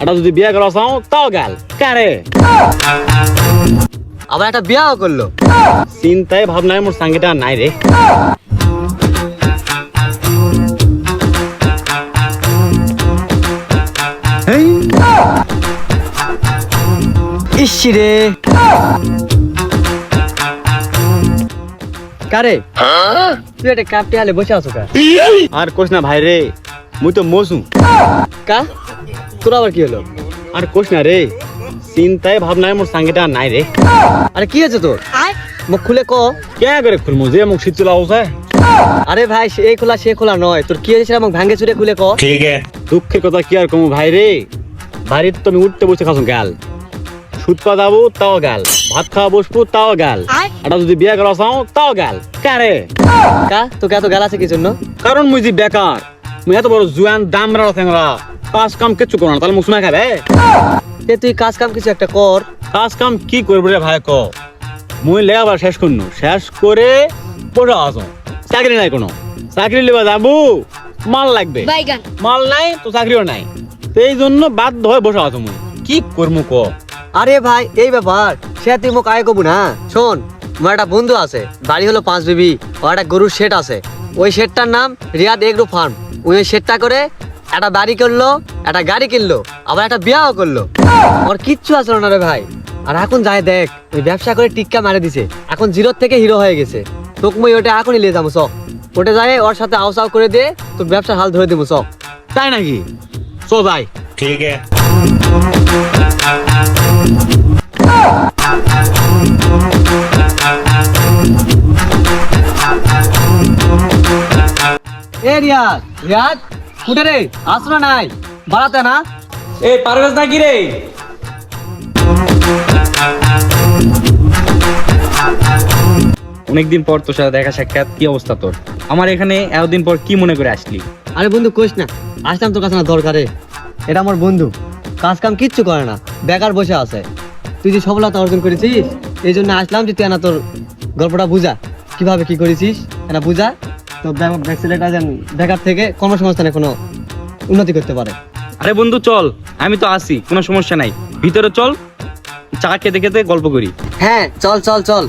এটা যদি বিয়ে করা চাও তাও গেল কারে আবার একটা বিয়াও করলো। চিন্তায় ভাবনায় মোর সঙ্গীটা নাই রে। ইস রে কারে তুই একটা কাপটি হালে বসে আছো কা? আর কোস না ভাই রে, মুই তো মৌসুম। কা তোর আবার কি হলো? আর কোস না রে, চিন্তায় ভাবনায় মোর সঙ্গীটা নাই রে। আরে কি হয়েছে তোর? মুখ খুলে ক। কে করে খুলমু যে মুখ শীত চলা হচ্ছে। আরে ভাই এই খোলা সে খোলা নয়, তোর কি হয়েছে আমাকে ভাঙ্গে চুরে খুলে ক। দুঃখের কথা কি আর কমু ভাই রে, বাড়িতে তুমি উঠতে বসে খাসো গাল, সুদ পা যাবো তাও গাল, ভাত খাওয়া বসবো তাও গাল, এটা যদি বিয়ে করা চাও তাও গাল কারে। কা তোকে এত গাল আছে কি জন্য? কারণ মুই যে বেকার, মুই এত বড় জুয়ান দামরা ঠেংরা, কাজ কাম কিচ্ছু করো না, তাহলে মুখ শোনা খাবে। তুই কাজ কাম কিছু একটা কর। কাজ কাম কি করবো রে ভাই ক, মুই লেবার শেষ করনু, শেষ করে পড়ে আসো, চাকরি নাই কোনো, চাকরি লেবা যাবো মাল লাগবে, মাল নাই তো চাকরিও নাই, তো এই জন্য বাধ্য হয়ে বসে আছো। মুই কি করবো ক। আরে ভাই এই ব্যাপার, সে তুই মোক আয় কবু না। শোন, আমার একটা বন্ধু আছে, বাড়ি হলো 5 বিবি, ও একটা গরুর শেড আছে, ওই শেডটার নাম রিয়াদ এগ্রো ফার্ম। ওই শেডটা করে একটা বাড়ি করলো, একটা গাড়ি কিনলো, আবার একটা বিয়াও করলো। ওর কিচ্ছু আসলো না রে ভাই। আর এখন যাই দেখ, ওই ব্যবসা করে টিক্কা মারে দিছে, এখন জিরোর থেকে হিরো হয়ে গেছে। তোকে মই ওটা এখনই নিয়ে যাবো, চক ওটা যায় ওর সাথে আউসাও করে দিয়ে তোর ব্যবসার হাল ধরে দেবো, চক। তাই নাকি? চো যাই। ठीक है। এ রিয়াদ, রিয়াদ কুটে রে? আসলো নাই বাড়াতে না? এ পারভেজ নাকি রে? অনেকদিন পর তোর সাথে দেখা সাক্ষাৎ, কি অবস্থা তোর? আমার এখানে এতদিন পর কি মনে করে আসলি? আরে বন্ধু কোস না, আসলাম তোর কাছে না দরকারে। এটা আমার বন্ধু, কাজ কাম কিচ্ছু করে না, বেকার বসে আছে। তুই যে সফলতা অর্জন করেছিস, এই জন্য আসলাম যে তুই না তোর গল্পটা বুঝা, কিভাবে কি করেছিস না বুঝা। তো ছেলেটা যেন বেকার থেকে কর্মসংস্থানে কোনো উন্নতি করতে পারে। আরে বন্ধু চল, আমি তো আসি, কোনো সমস্যা নাই, ভিতরে চল, চা খেতে খেতে গল্প করি। হ্যাঁ চল চল চল।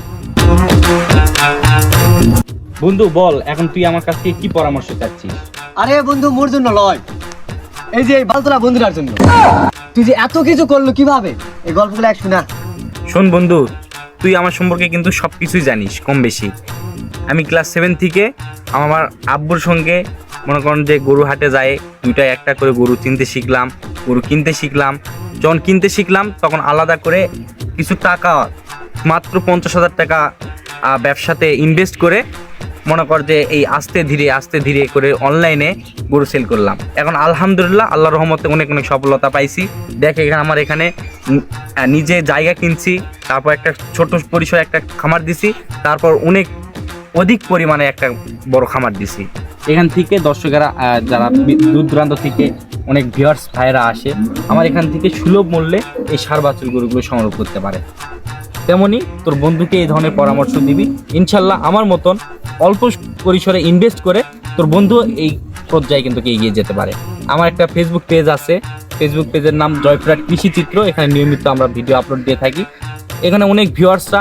বন্ধু বল, এখন তুই আমার কাছ থেকে কি পরামর্শ চাচ্ছিস? আরে বন্ধু মোর জন্য লয়, এই যে এই বালতলা বন্ধুটার জন্য। তুই যে এত কিছু করলো কিভাবে, এই গল্পগুলো এক শোনা। শোন বন্ধু, তুই আমার সম্পর্কে কিন্তু সব কিছুই জানিস কম বেশি। আমি ক্লাস 7 থেকে আমার আব্বুর সঙ্গে মনে করেন যে গরু হাটে যায়, দুইটায় একটা করে গরু চিনতে শিখলাম, গরু কিনতে শিখলাম। যখন কিনতে শিখলাম তখন আলাদা করে কিছু টাকা, মাত্র 50,000 টাকা ব্যবসাতে ইনভেস্ট করে মনে কর যে এই আস্তে ধীরে করে অনলাইনে গরু সেল করলাম। এখন আলহামদুলিল্লাহ আল্লাহর রহমতে অনেক সফলতা পাইছি। দেখ এখানে আমার এখানে নিজে জায়গা কিনছি, তারপর একটা ছোট পরিসরে একটা খামার দিছি, তারপর অধিক পরিমাণে একটা বড় খামার দিছি। এখান থেকে দর্শকেরা যারা দূর দূরান্ত থেকে অনেক ভিউয়ার্স ভাইয়েরা আসে, আমার এখান থেকে সুলভ মূল্যে এই ষাঁড় বাছুর গরুগুলো সংগ্রহ করতে পারে। তেমনি তোর বন্ধুকে এই ধরনের পরামর্শ দিবি, ইনশাল্লাহ আমার মতন অল্প পরিসরে ইনভেস্ট করে তোর বন্ধু এই পর্যায়ে কিন্তু এগিয়ে যেতে পারে। আমার একটা ফেসবুক পেজ আছে, ফেসবুক পেজের নাম জয়পুরহাট কৃষি চিত্র। এখানে নিয়মিত আমরা ভিডিও আপলোড দিয়ে থাকি। এখানে অনেক ভিউয়ার্সরা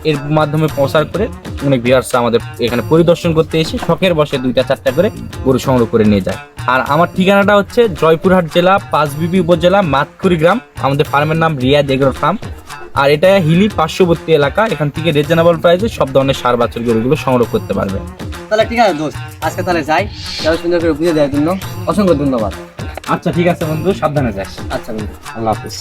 এর মাধ্যমে প্রচার করে, অনেক ভিউয়ার্সরা আমাদের এখানে পরিদর্শন করতে এসে শখের বসে 2টা-4টা করে গরু সংগ্রহ করে নিয়ে যায়। আর আমার ঠিকানাটা হচ্ছে জয়পুরহাট জেলা 5 বিবি উপজেলা মাতকুড়ি গ্রাম। আমাদের ফার্মের নাম রিয়াদ এগ্রো ফার্ম। আর এটা হিলি পার্শ্ববর্তী এলাকা। এখান থেকে রিজনেবল প্রাইসে সব ধরনের ষাঁড় বাছুর গরুগুলো সংগ্রহ করতে পারবে। তাহলে ঠিক আছে দোস্ত, আজকে তাহলে যাই, সুন্দর করে বুঝে দেওয়ার জন্য অসংখ্য ধন্যবাদ। আচ্ছা ঠিক আছে বন্ধু, সাবধানে যাস। আচ্ছা বন্ধু, আল্লাহ হাফিজ।